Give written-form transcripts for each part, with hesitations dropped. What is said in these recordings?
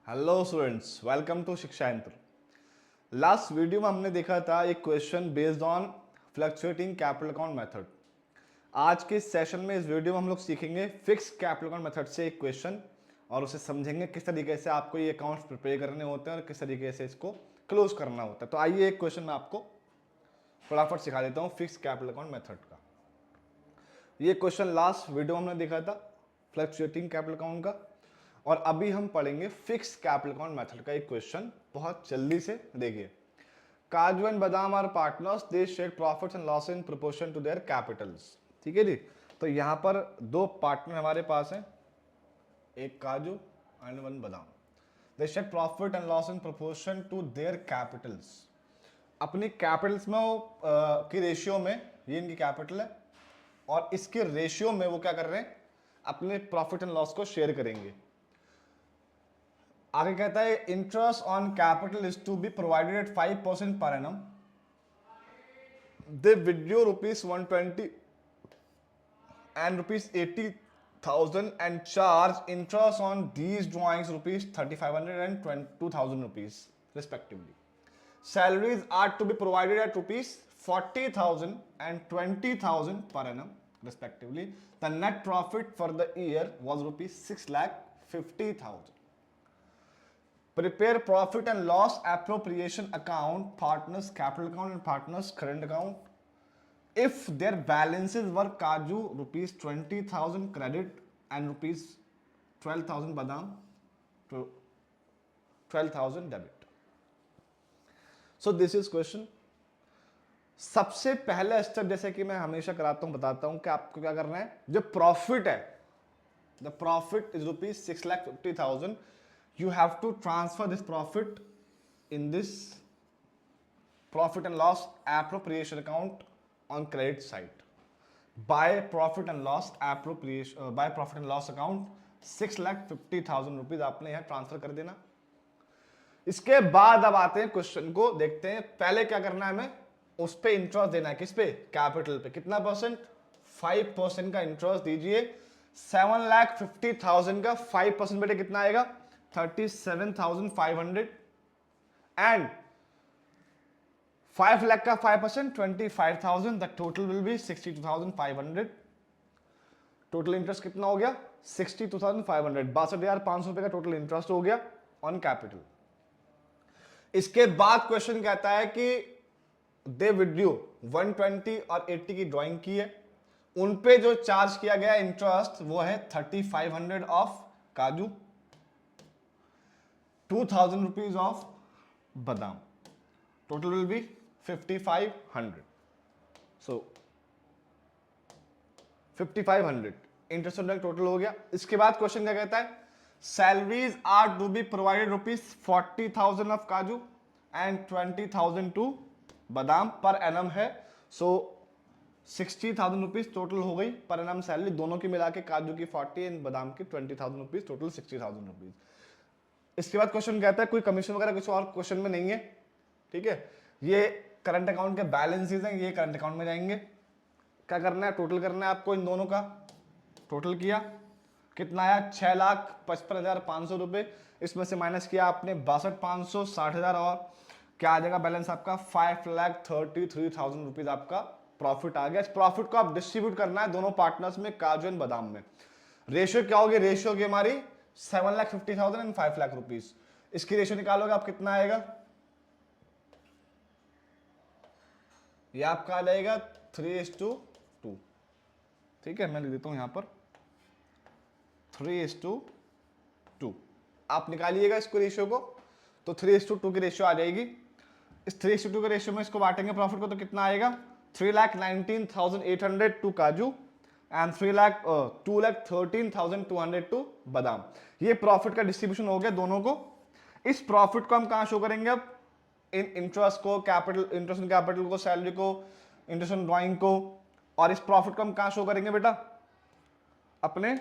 Hello students, welcome to शिक्षा यंत्र। Last video में हमने देखा था एक question based on fluctuating capital account method. आज के सेशन में इस वीडियो में हम लोग सीखेंगे फिक्स कैपिटल अकाउंट मेथड से एक क्वेश्चन और उसे समझेंगे किस तरीके से आपको ये अकाउंट्स प्रिपेयर करने होते हैं और किस तरीके से इसको क्लोज करना होता है। तो आइए एक क्वेश्चन मैं आपको फटाफट सिखा देता हूँ फिक्स कैपिटल अकाउंट मेथड का। ये क्वेश्चन लास्ट वीडियो में हमने देखा था फ्लक्चुएटिंग कैपिटल अकाउंट का, और अभी हम पढ़ेंगे फिक्स कैपिटल अकाउंट मेथड का एक क्वेश्चन। बहुत जल्दी से देखिए। Kaju and Badam are partners, they share profits and loss in proportion to their capitals. ठीक है जी। तो यहां पर दो पार्टनर हमारे पास हैं, एक काजू एंड वन बादाम। They share profit and loss in proportion to their capitals. अपनी कैपिटल्स में की रेशियो में, ये इनकी कैपिटल है और इसके रेशियो में वो क्या कर रहे हैं, अपने प्रॉफिट एंड लॉस को शेयर करेंगे। आगे कहता है interest on capital is to be provided at 5% per annum. They withdraw ₹120 and ₹80,000 and charge interest on these drawings ₹3,500 and ₹2,000 respectively. Salaries are to be provided at ₹40,000 and ₹20,000 per annum respectively. The net profit for the year was ₹6,50,000. Prepare profit and loss appropriation account, partners capital account and partners current account. If their balances were Kaju ₹20,000 credit and ₹12,000 Badam, 12,000 debit. So this is question. सबसे पहला step, जैसे कि मैं हमेशा कराता हूं, बताता हूं कि आपको क्या करना है। जो प्रॉफिट है, the profit is ₹6,50,000. You have to transfer this profit in this profit and loss appropriation account on credit side. By profit and loss appropriation, by profit and loss account ₹6,50,000 आपने यहाँ ट्रांसफर कर देना। इसके बाद अब आते हैं क्वेश्चन को देखते हैं। पहले क्या करना है, हमें उस पे इंटरेस्ट देना है। किस पे? कैपिटल पे। कितना परसेंट? 5% का इंटरेस्ट दीजिए। 7,50,000 का 5% बेटे कितना आएगा? 37,500 and 5 lakh का 5% 25,000. The total will be 62,500. Total interest कितना हो गया? 62,500। 62,500 रुपए का टोटल इंटरेस्ट हो गया ऑन कैपिटल। इसके बाद क्वेश्चन कहता है कि दे विड्रॉ 120 और 80 की ड्राइंग की है, उन पे जो चार्ज किया गया इंटरेस्ट वो है 3,500 ऑफ काजू, 2,000 rupees of badam. Total will be 5,500. So 5,500 interest total हो गया। इसके बाद क्वेश्चन क्या कहता है? Salaries are to be provided ₹40,000 of Kaju and 20,000 to Badam per annum है। सो 60,000 रुपीज टोटल हो गई पर एनम सैलरी, दोनों की मिला के काजू की 40 एंड बादाम की 20,000 रुपीज, टोटल 60,000 रुपीज। इसके बाद क्वेश्चन कहता है कोई कमीशन वगैरह कुछ और क्वेश्चन में नहीं है। ठीक है, ये करंट अकाउंट के बैलेंसेस हैं, ये करंट अकाउंट में जाएंगे। क्या करना है? टोटल करना है आपको इन दोनों का। टोटल किया, कितना आया? 6,55,500 रुपए। इसमें से माइनस किया आपने 62,500, 60,000 और क्या आ जाएगा बैलेंस आपका? 5,33,000 रुपीज आपका प्रॉफिट आ गया। इस प्रॉफिट को आप डिस्ट्रीब्यूट करना है दोनों पार्टनर्स में, काजू एंड बादाम में। रेशियो क्या होगी? रेशियो की हमारी 7,50,000 एंड 5 लाख रुपीज। इसकी रेशियो निकालोगे आप, कितना आएगा? ये आपका आ जाएगा 3:2। ठीक है, मैं लिख देता हूं यहां पर 3:2। आप निकालिएगा इसको रेशियो को, तो 3:2 की रेशियो आ जाएगी। इस 3:2 के रेशियो में इसको बांटेंगे प्रॉफिट को, तो कितना आएगा? 3,19,800 टू काजू एंड 2,13,200 टू बादाम। ये प्रॉफिट का डिस्ट्रीब्यूशन हो गया दोनों को। इस प्रॉफिट को हम कहां शो करेंगे अब? इन इंटरेस्ट को, कैपिटल, इंटरेस्ट इन कैपिटल को, सैलरी को, इंटरेस्ट इन ड्राइंग को। और इस प्रॉफिट को हम कहां शो करेंगे बेटा? अपने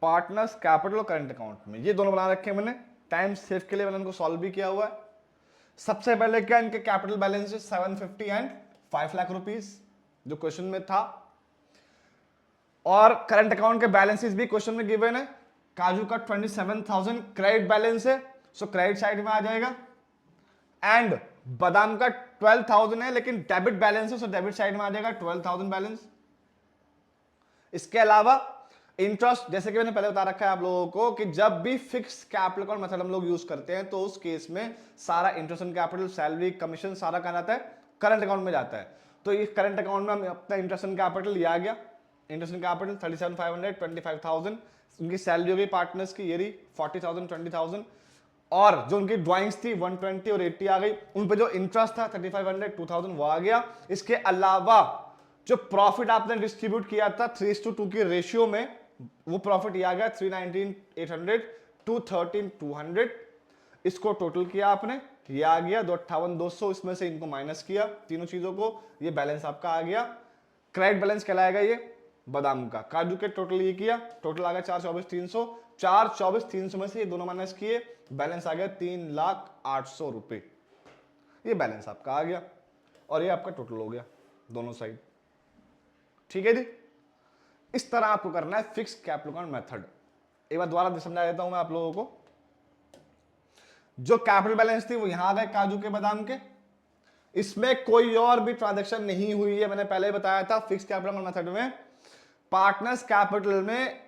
पार्टनर्स कैपिटल और करंट अकाउंट में। ये दोनों बना रखे हैं मैंने, टाइम सेव के लिए मैंने इनको सॉल्व भी किया हुआ है। सबसे पहले क्या, इनके capital balance 750 and 5 lakh rupees जो क्वेश्चन में था, और करंट अकाउंट के बैलेंसेस भी क्वेश्चन में गिवन है काजू का 27,000 क्रेडिट बैलेंस है, सो क्रेडिट साइड में आ जाएगा। एंड बादाम का 12,000 है लेकिन डेबिट बैलेंस है, सो डेबिट साइड में आ जाएगा 12,000 बैलेंस। इसके अलावा इंटरेस्ट, जैसे कि मैंने पहले बता रखा है आप लोगों को कि जब भी फिक्स कैपिटल अकाउंट मेथड हम लोग यूज करते हैं तो उस केस में सारा interest on capital, salary, commission सारा कहां जाता है, करंट अकाउंट में जाता है। तो इस करंट अकाउंट में अपना इंटरेस्ट ऑन कैपिटल ये आ गया, इंटरेस्ट ऑन कैपिटल 37,500, 25,000, उनकी सैलरी हो गई पार्टनर्स की ये रही 40,000, 20,000, और जो उनकी ड्राइंग्स थी 120 और 80 आ गई, उन पे जो इंटरेस्ट था 3500, 2000 वो आ गया। इसके अलावा जो प्रॉफिट आपने डिस्ट्रीब्यूट किया था 3:2 की रेशियो में, वो प्रॉफिट ये आ गया 319,800, 213,200, इसको टोटल किया आपने, ये आ गया 258,200, इसमें से इनको माइनस किया तीनों चीजों को, ये बैलेंस आपका आ गया। क्रेडिट बैलेंस कहलाएगा ये बादाम का। काजू के टोटल ये किया, टोटल आ गया 424,300, 424,300 में से ये दोनों माइनस किए, बैलेंस आ गया 3,08,000 रुपए, ये बैलेंस आपका आ गया और ये आपका टोटल हो गया दोनों साइड। ठीक है जी, इस तरह आपको करना है फिक्स कैपिटल अकाउंट मेथड। एक बार दोबारा समझा देता हूं मैं आप लोगों को। जो कैपिटल बैलेंस थी वो यहां आ गए काजू के बादाम के, इसमें कोई और भी ट्रांजैक्शन नहीं हुई है। मैंने पहले बताया था फिक्स कैपिटल अकाउंट मेथड में पार्टनर्स कैपिटल में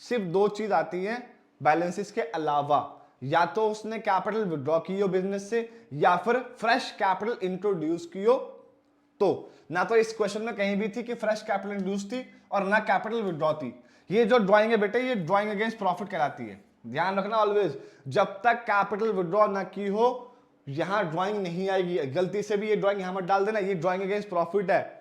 सिर्फ दो चीज आती है बैलेंसेस के अलावा, या तो उसने कैपिटल विड्रॉ की हो बिजनेस से या फिर फ्रेश कैपिटल इंट्रोड्यूस की हो। तो ना तो इस क्वेश्चन में कहीं भी थी कि फ्रेश कैपिटल इंट्रोड्यूस थी और ना कैपिटल विड्रॉ थी। ये जो ड्राइंग है बेटे, ये ड्राइंग अगेंस्ट प्रॉफिट कहलाती है, ध्यान रखना ऑलवेज। जब तक कैपिटल विड्रॉ ना की हो यहां ड्राइंग नहीं आएगी। गलती से भी ये ड्राइंग यहां मत डाल देना, ये ड्राइंग अगेंस्ट प्रॉफिट है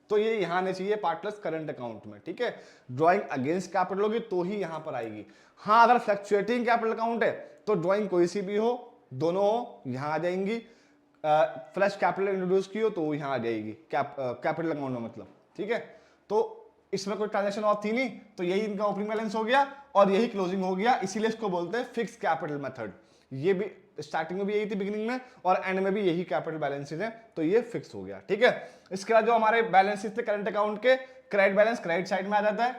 तो ये यहां आने चाहिए पार्टनर्स करंट अकाउंट में। ठीक है, ड्राइंग अगेंस्ट कैपिटल होगी तो ही यहां पर आएगी। हाँ, अगर फ्लक्चुएटिंग कैपिटल अकाउंट है तो ड्राइंग कोई सी भी हो, दोनों यहां आ जाएंगी। फ्रेश कैपिटल इंट्रोड्यूस की हो तो यहां आ जाएगी कैपिटल अकाउंट में, मतलब। ठीक है, तो इसमें कोई ट्रांजैक्शन ऑफ थी नहीं, तो यही इनका ओपनिंग बैलेंस हो गया और यही क्लोजिंग हो गया, इसीलिए इसको बोलते हैं फिक्स कैपिटल मेथड। ये भी स्टार्टिंग में भी यही थी, बिगिनिंग में, और एंड में भी यही कैपिटल बैलेंसेज है, तो ये फिक्स हो गया। ठीक है, इसके बाद जो हमारे बैलेंसेज थे करंट अकाउंट के, क्रेडिट बैलेंस क्रेडिट साइड में आ जाता है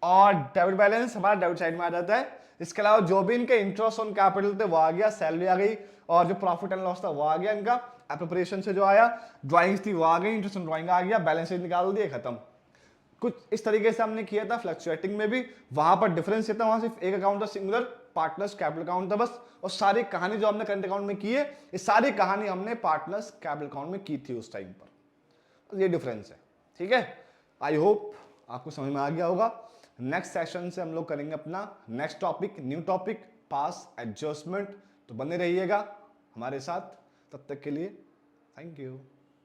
और डेबिट बैलेंस हमारा डेबिट साइड में आ जाता है। इसके अलावा जो भी इनके इंटरेस्ट ऑन कैपिटल थे वो आ गया, सैलरी आ गई, और जो प्रॉफिट एंड लॉस था वो आ गया इनका, एप्रोप्रिएशन से जो आया, ड्राइंग्स थी वो आ गई, इंटरेस्ट ऑन ड्राइंग आ गया, बैलेंसेज निकाल दिए, खत्म। कुछ इस तरीके से हमने किया था फ्लक्चुएटिंग में भी, वहां पर डिफरेंस ये था, वहां सिर्फ एक अकाउंट था सिंगुलर, पार्टनर्स कैपिटल अकाउंट था बस, और सारी कहानी जो हमने करंट अकाउंट में की है, ये सारी कहानी हमने पार्टनर्स कैपिटल अकाउंट में की थी उस टाइम पर। ये डिफरेंस है। ठीक है, आई होप आपको समझ में आ गया होगा। नेक्स्ट सेशन से हम लोग करेंगे अपना नेक्स्ट टॉपिक, न्यू टॉपिक, पास एडजस्टमेंट। तो बने रहिएगा हमारे साथ, तब तक के लिए थैंक यू।